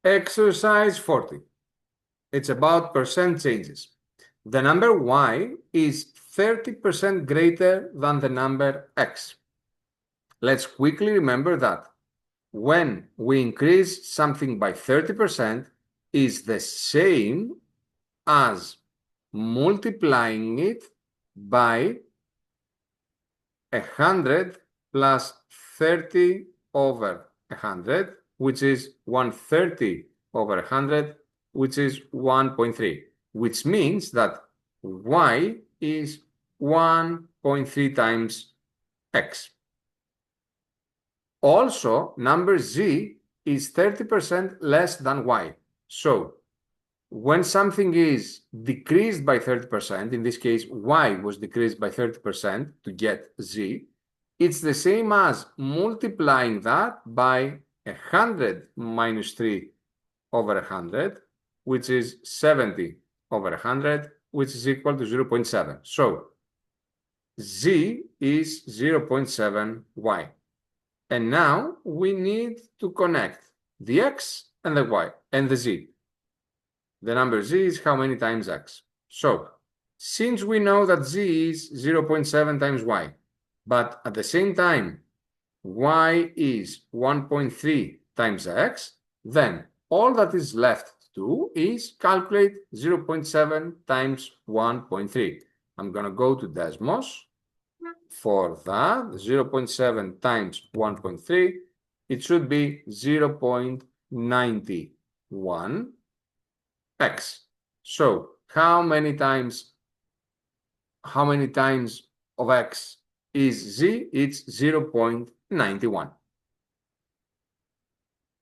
Exercise 40. It's about percent changes. The number y is 30% greater than the number x. Let's quickly remember that when we increase something by 30% is the same as multiplying it by 100 plus 30 over 100, which is 130 over 100, which is 1.3, which means that y is 1.3 times x. Also, number z is 30% less than y. So, when something is decreased by 30%, in this case, y was decreased by 30% to get z, it's the same as multiplying that by 100 minus 3 over 100, which is 70 over 100, which is equal to 0.7. So, z is 0.7 y. And now we need to connect the x and the y and the z. The number z is how many times x. So, since we know that z is 0.7 times y, but at the same time, y is 1.3 times x, then all that is left to do is calculate 0.7 times 1.3. I'm going to go to Desmos. For that, 0.7 times 1.3, it should be 0.91 x. So how many times of x is z? It's 0.91.